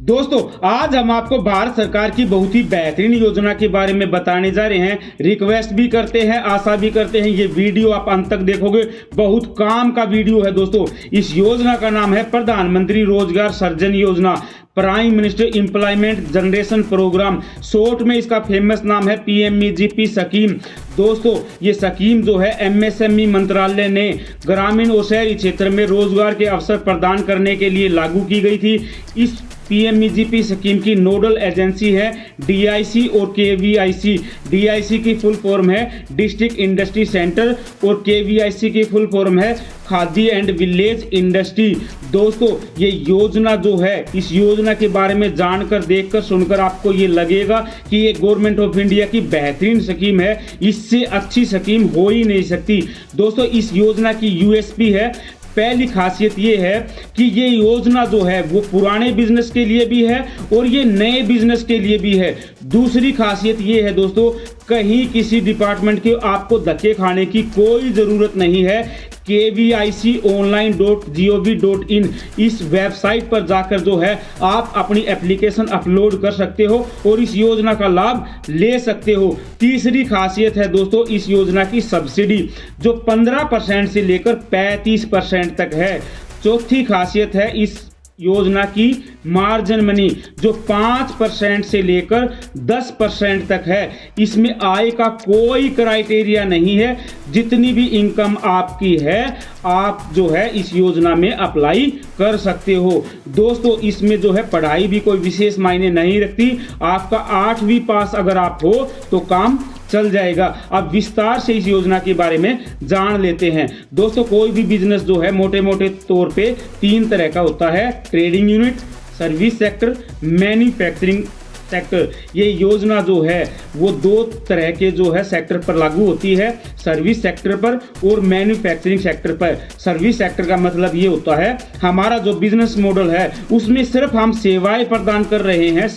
दोस्तों आज हम आपको भारत सरकार की बहुत ही बेहतरीन योजना के बारे में बताने जा रहे हैं। रिक्वेस्ट भी करते हैं, आशा भी करते हैं ये वीडियो आप अंत तक देखोगे, बहुत काम का वीडियो है। दोस्तों इस योजना का नाम है प्रधानमंत्री रोजगार सृजन योजना, prime minister employment generation program, short में इसका फेमस नाम है PMEGP स्कीम। दोस्तों ये स्कीम जो है MSME मंत्रालय ने ग्रामीण और शहरी क्षेत्र में रोजगार के अवसर प्रदान करने के लिए लागू की गई थी। इस PMEGP स्कीम की नोडल एजेंसी है DIC और KVIC। DIC की फुल फॉर्म है डिस्ट्रिक्ट इंडस्ट्री सेंटर और KVIC की फुल फॉर्म है खादी एंड विलेज इंडस्ट्री। दोस्तों ये योजना जो है, इस योजना के बारे में जानकर देखकर सुनकर आपको ये लगेगा कि ये गवर्नमेंट ऑफ इंडिया की बेहतरीन स्कीम है, इससे अच्छी स्कीम हो ही नहीं सकती। दोस्तों इस योजना की USP है, पहली खासियत ये है कि ये योजना जो है वो पुराने बिजनेस के लिए भी है और ये नए बिजनेस के लिए भी है। दूसरी खासियत ये है दोस्तों, कहीं किसी डिपार्टमेंट के आपको धक्के खाने की कोई ज़रूरत नहीं है। KVIConline.gov.in इस वेबसाइट पर जाकर जो है आप अपनी एप्लीकेशन अपलोड कर सकते हो और इस योजना का लाभ ले सकते हो। तीसरी खासियत है दोस्तों इस योजना की सब्सिडी, जो 15% से लेकर 35% तक है। चौथी खासियत है इस योजना की मार्जिन मनी, जो 5% से लेकर 10% तक है। इसमें आय का कोई क्राइटेरिया नहीं है, जितनी भी इनकम आपकी है आप जो है इस योजना में अप्लाई कर सकते हो। दोस्तों इसमें जो है पढ़ाई भी कोई विशेष मायने नहीं रखती, आपका 8वीं पास अगर आप हो तो काम चल जाएगा। अब विस्तार से इस योजना के बारे में जान लेते हैं। दोस्तों कोई भी बिजनेस जो है मोटे मोटे तौर पे 3 तरह का होता है, trading unit, service sector, manufacturing sector. ये योजना जो है वो 2 तरह के जो है सेक्टर पर लागू होती है, सर्विस सेक्टर पर और मैन्युफैक्चरिंग सेक्टर पर। सर्विस सेक्टर का मतलब ये होता है हमारा जो बिजनेस मॉडल है उसमें सिर्फ हम सेवाएं प्रदान कर रहे हैं,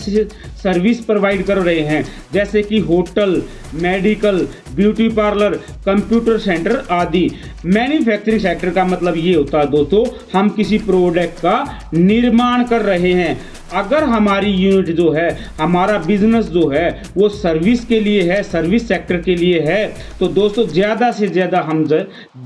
सर्विस प्रोवाइड कर रहे हैं, जैसे कि hotel, medical, beauty parlour, computer centre आदि। मैन्युफैक्चरिंग सेक्टर का मतलब ये होता है दोस्तों हम किसी प्रोडक्ट का निर्माण कर रहे हैं। अगर हमारी यूनिट जो है, हमारा बिजनेस जो है वो सर्विस के लिए है, सर्विस सेक्टर के लिए है, तो दोस्तों ज़्यादा से ज़्यादा हम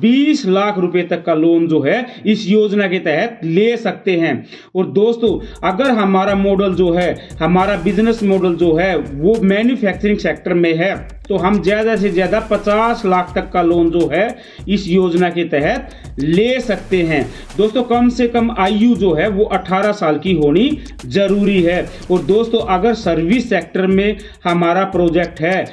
20 लाख रुपए तक का लोन जो है इस योजना के तहत ले सकते हैं। और दोस्तों अगर हमारा मॉडल जो है, हमारा बिजनेस मॉडल जो है वो मैन्युफैक्चरिंग सेक्टर में है, तो हम ज़्यादा से ज़्यादा 50 लाख तक का लोन जो है इस योजना के तहत ले सकते हैं। दोस्तों कम से कम आयु जो है वो 18 साल की होनी जरूरी है। और दोस्तों अगर सर्विस सेक्टर में हमारा प्रोजेक्ट है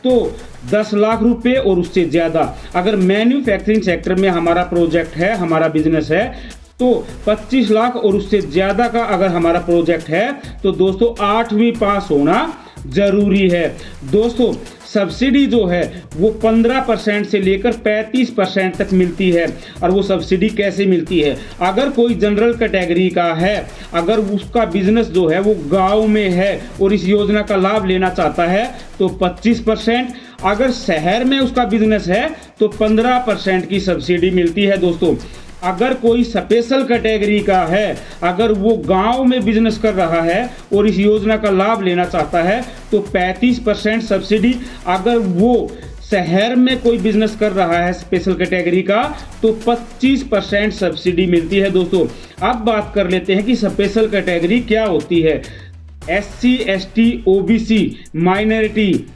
तो 10 लाख रुपए और उससे ज़्यादा, अगर मैन्युफैक्चरिंग सेक्टर में हमारा प्रोजेक्ट है, हमारा बिजनेस है, तो 25 लाख और उससे ज़्यादा का अगर हमारा प्रोजेक्ट है तो दोस्तों 8वीं पास होना जरूरी है। दोस्तों सब्सिडी जो है वो 15% से लेकर 35% तक मिलती है। और वो सब्सिडी कैसे मिलती है, अगर कोई जनरल कैटेगरी का है, अगर उसका बिजनेस जो है वो गांव में है और इस योजना का लाभ लेना चाहता है तो 25%, अगर शहर में उसका बिजनेस है तो 15% की सब्सिडी मिलती है। दोस्तों अगर कोई स्पेशल कैटेगरी का है, अगर वो गांव में बिजनेस कर रहा है और इस योजना का लाभ लेना चाहता है तो 35% सब्सिडी, अगर वो शहर में कोई बिजनेस कर रहा है स्पेशल कैटेगरी का तो 25% सब्सिडी मिलती है। दोस्तों अब बात कर लेते हैं कि स्पेशल कैटेगरी क्या होती है। SC ST OBC, minority,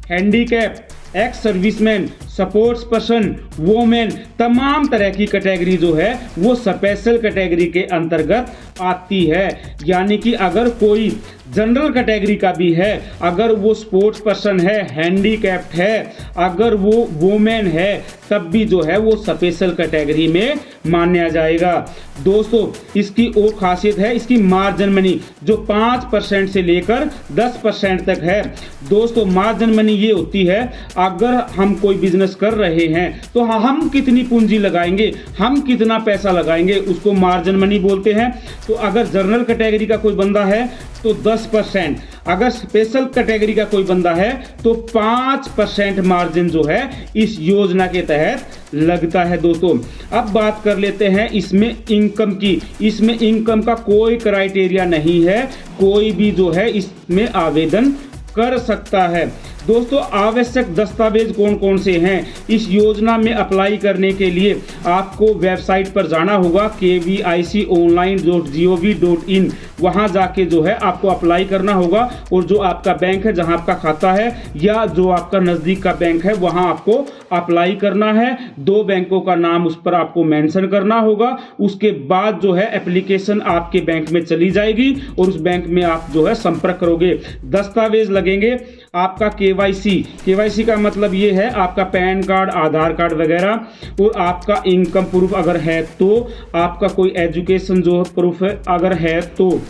handicap, ex serviceman, supports person, women, तमाम तरह की कैटेगरी जो है वो स्पेशल कैटेगरी के अंतर्गत आती है। यानी कि अगर कोई जनरल कैटेगरी का भी है, अगर वो स्पोर्ट्स पर्सन है, हैंडीकैप्ड है, अगर वो वोमेन है, तब भी जो है वो स्पेशल कैटेगरी में माना जाएगा। दोस्तों इसकी और खासियत है इसकी मार्जिन मनी, जो 5% से लेकर 10% तक है। दोस्तों मार्जिन मनी ये होती है अगर हम कोई बिजनेस बिजनेस कर रहे हैं तो हम कितनी पूंजी लगाएंगे, हम कितना पैसा लगाएंगे, उसको मार्जिन मनी बोलते हैं। तो अगर जनरल कैटेगरी का कोई बंदा है तो 10%, अगर स्पेशल कैटेगरी का कोई बंदा है तो 5% मार्जिन जो है इस योजना के तहत लगता है दोस्तों। अब बात कर लेते हैं इसमें इनकम की। इसमें इनकम का कोई क्राइटेरिया नहीं है, कोई भी जो है इसमें आवेदन कर सकता है। दोस्तों आवश्यक दस्तावेज कौन कौन से हैं इस योजना में अप्लाई करने के लिए? आपको वेबसाइट पर जाना होगा kviconline.gov.in, वहां जाके जो है आपको अप्लाई करना होगा। और जो आपका बैंक है, जहां आपका खाता है या जो आपका नज़दीक का बैंक है, वहां आपको अप्लाई करना है। 2 बैंकों का नाम उस पर आपको मेंशन करना होगा। उसके बाद जो है एप्लीकेशन आपके बैंक में चली जाएगी और उस बैंक में आप जो है संपर्क करोगे। दस्तावेज लगेंगे आपका केवाईसी का मतलब ये है आपका पैन कार्ड, आधार कार्ड वगैरह, और आपका इनकम प्रूफ अगर है तो, आपका कोई एजुकेशन जो प्रूफ है अगर है तो।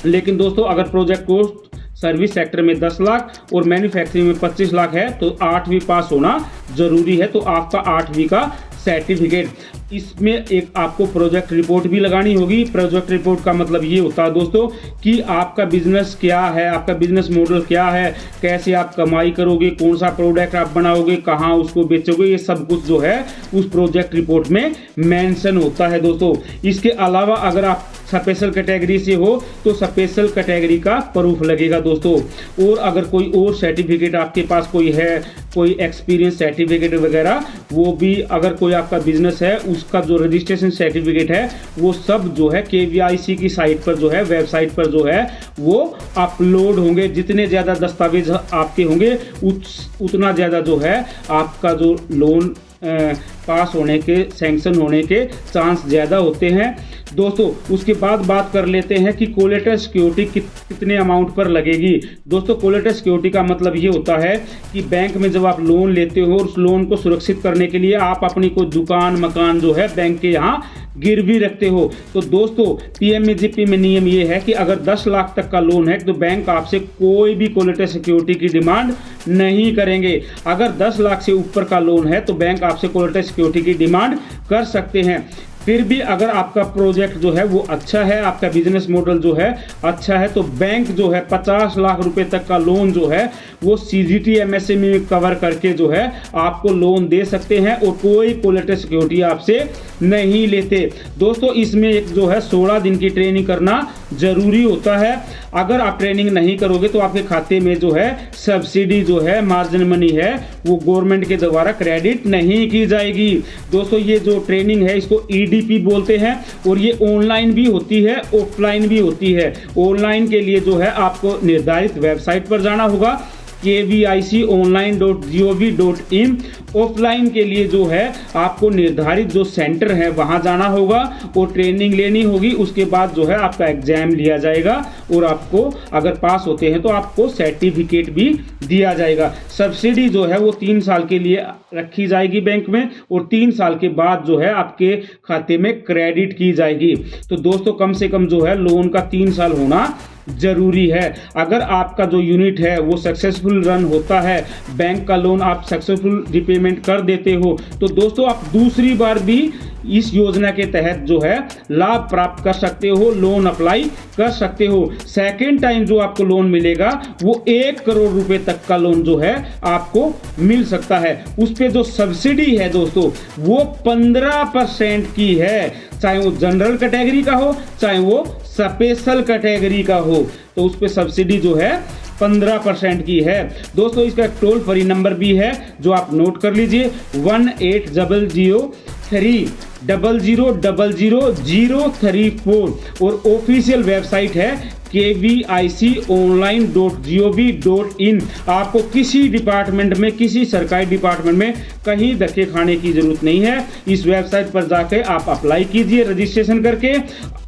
लेकिन दोस्तों अगर प्रोजेक्ट कोस्ट सर्विस सेक्टर में 10 लाख और मैन्युफैक्चरिंग में 25 लाख है तो 8वीं पास होना जरूरी है। तो आपका 8वीं का सर्टिफिकेट, इसमें एक आपको प्रोजेक्ट रिपोर्ट भी लगानी होगी। प्रोजेक्ट रिपोर्ट का मतलब ये होता है दोस्तों कि आपका बिजनेस क्या है, आपका बिजनेस मॉडल क्या है, कैसे आप कमाई करोगे, कौन सा प्रोडक्ट आप बनाओगे, कहाँ उसको बेचोगे, ये सब कुछ जो है उस प्रोजेक्ट रिपोर्ट में मेंशन होता है दोस्तों। इसके अलावा अगर आप स्पेशल कैटेगरी से हो तो स्पेशल कैटेगरी का प्रूफ लगेगा दोस्तों। और अगर कोई और सर्टिफिकेट आपके पास कोई है, कोई एक्सपीरियंस सर्टिफिकेट वगैरह, वो भी अगर कोई आपका बिजनेस है उसका जो रजिस्ट्रेशन सर्टिफिकेट है वो सब जो है केवीआईसी की साइट पर जो है, वेबसाइट पर जो है वो अपलोड होंगे। जितने ज़्यादा दस्तावेज आपके होंगे उतना ज़्यादा जो है आपका जो लोन पास होने के, सैंक्शन होने के चांस ज़्यादा होते हैं दोस्तों। उसके बाद बात कर लेते हैं कि कोलेटरल सिक्योरिटी कितने अमाउंट पर लगेगी। दोस्तों कोलेटरल सिक्योरिटी का मतलब ये होता है कि बैंक में जब आप लोन लेते हो, उस लोन को सुरक्षित करने के लिए आप अपनी कोई दुकान, मकान जो है बैंक के यहाँ गिरवी रखते हो। तो दोस्तों पीएमएजीपी में नियम ये है कि अगर 10 लाख तक का लोन है तो बैंक आपसे कोई भी कोलेटरल सिक्योरिटी की डिमांड नहीं करेंगे। अगर 10 लाख से ऊपर का लोन है तो बैंक आपसे कोलेटरल सिक्योरिटी की डिमांड कर सकते हैं। फिर भी अगर आपका प्रोजेक्ट जो है वो अच्छा है, आपका बिजनेस मॉडल जो है अच्छा है, तो बैंक जो है 50 लाख रुपए तक का लोन जो है वो सीजीटी एमएसएमई में कवर करके जो है आपको लोन दे सकते हैं और कोई कोलेटरल सिक्योरिटी आपसे नहीं लेते। दोस्तों इसमें एक जो है 16 दिन की ट्रेनिंग करना जरूरी होता है। अगर आप ट्रेनिंग नहीं करोगे तो आपके खाते में जो है सब्सिडी जो है, मार्जिन मनी है, वो गवर्नमेंट के द्वारा क्रेडिट नहीं की जाएगी। दोस्तों ये जो ट्रेनिंग है इसको ईडीपी बोलते हैं और ये ऑनलाइन भी होती है, ऑफलाइन भी होती है। ऑनलाइन के लिए जो है आपको निर्धारित वेबसाइट पर जाना होगा kviconline.gov.in। ऑफलाइन के लिए जो है आपको निर्धारित जो सेंटर है वहां जाना होगा और ट्रेनिंग लेनी होगी। उसके बाद जो है आपका एग्जाम लिया जाएगा और आपको अगर पास होते हैं तो आपको सर्टिफिकेट भी दिया जाएगा। सब्सिडी जो है वो 3 साल के लिए रखी जाएगी बैंक में और 3 साल के बाद जो है आपके खाते में क्रेडिट की जाएगी। तो दोस्तों कम से कम जो है लोन का 3 साल होना जरूरी है। अगर आपका जो यूनिट है वो सक्सेसफुल रन होता है, बैंक का लोन आप सक्सेसफुल रिपेमेंट कर देते हो, तो दोस्तों आप दूसरी बार भी इस योजना के तहत जो है लाभ प्राप्त कर सकते हो, लोन अप्लाई कर सकते हो। सेकेंड टाइम जो आपको लोन मिलेगा वो 1 करोड़ रुपए तक का लोन जो है आपको मिल सकता है। उस पे जो सब्सिडी है दोस्तों वो 15% की है, चाहे वो जनरल कैटेगरी का हो चाहे वो स्पेशल कैटेगरी का हो, तो उस पे सब्सिडी जो है 15% की है। दोस्तों इसका टोल फ्री नंबर भी है जो आप नोट कर लीजिए 180030000034 और ऑफिशियल वेबसाइट है kviconline.gov.in। आपको किसी डिपार्टमेंट में, किसी सरकारी डिपार्टमेंट में कहीं धक्के खाने की जरूरत नहीं है। इस वेबसाइट पर जाके आप अप्लाई कीजिए, रजिस्ट्रेशन करके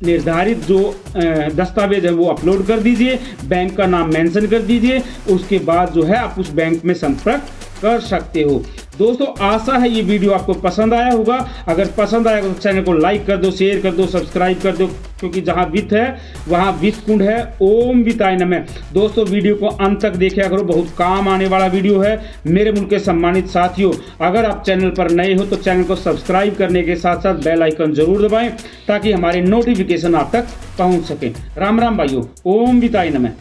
निर्धारित जो दस्तावेज है वो अपलोड कर दीजिए, बैंक का नाम मेंशन कर दीजिए, उसके बाद जो है आप उस बैंक में संपर्क कर सकते हो। दोस्तों आशा है ये वीडियो आपको पसंद आया होगा। अगर पसंद आया तो चैनल को लाइक कर दो, शेयर कर दो, सब्सक्राइब कर दो, क्योंकि जहां वित्त है वहां वित्त कुंड है। ओम वित्ताय नमः। दोस्तों वीडियो को अंत तक देखा करो, बहुत काम आने वाला वीडियो है। मेरे मुल्क के सम्मानित साथियों, अगर आप चैनल पर नए हो तो चैनल को सब्सक्राइब करने के साथ साथ बेल आइकन जरूर दबाएं ताकि हमारे नोटिफिकेशन आप तक पहुंच सके। राम राम भाइयों, ओम वित्ताय नमः।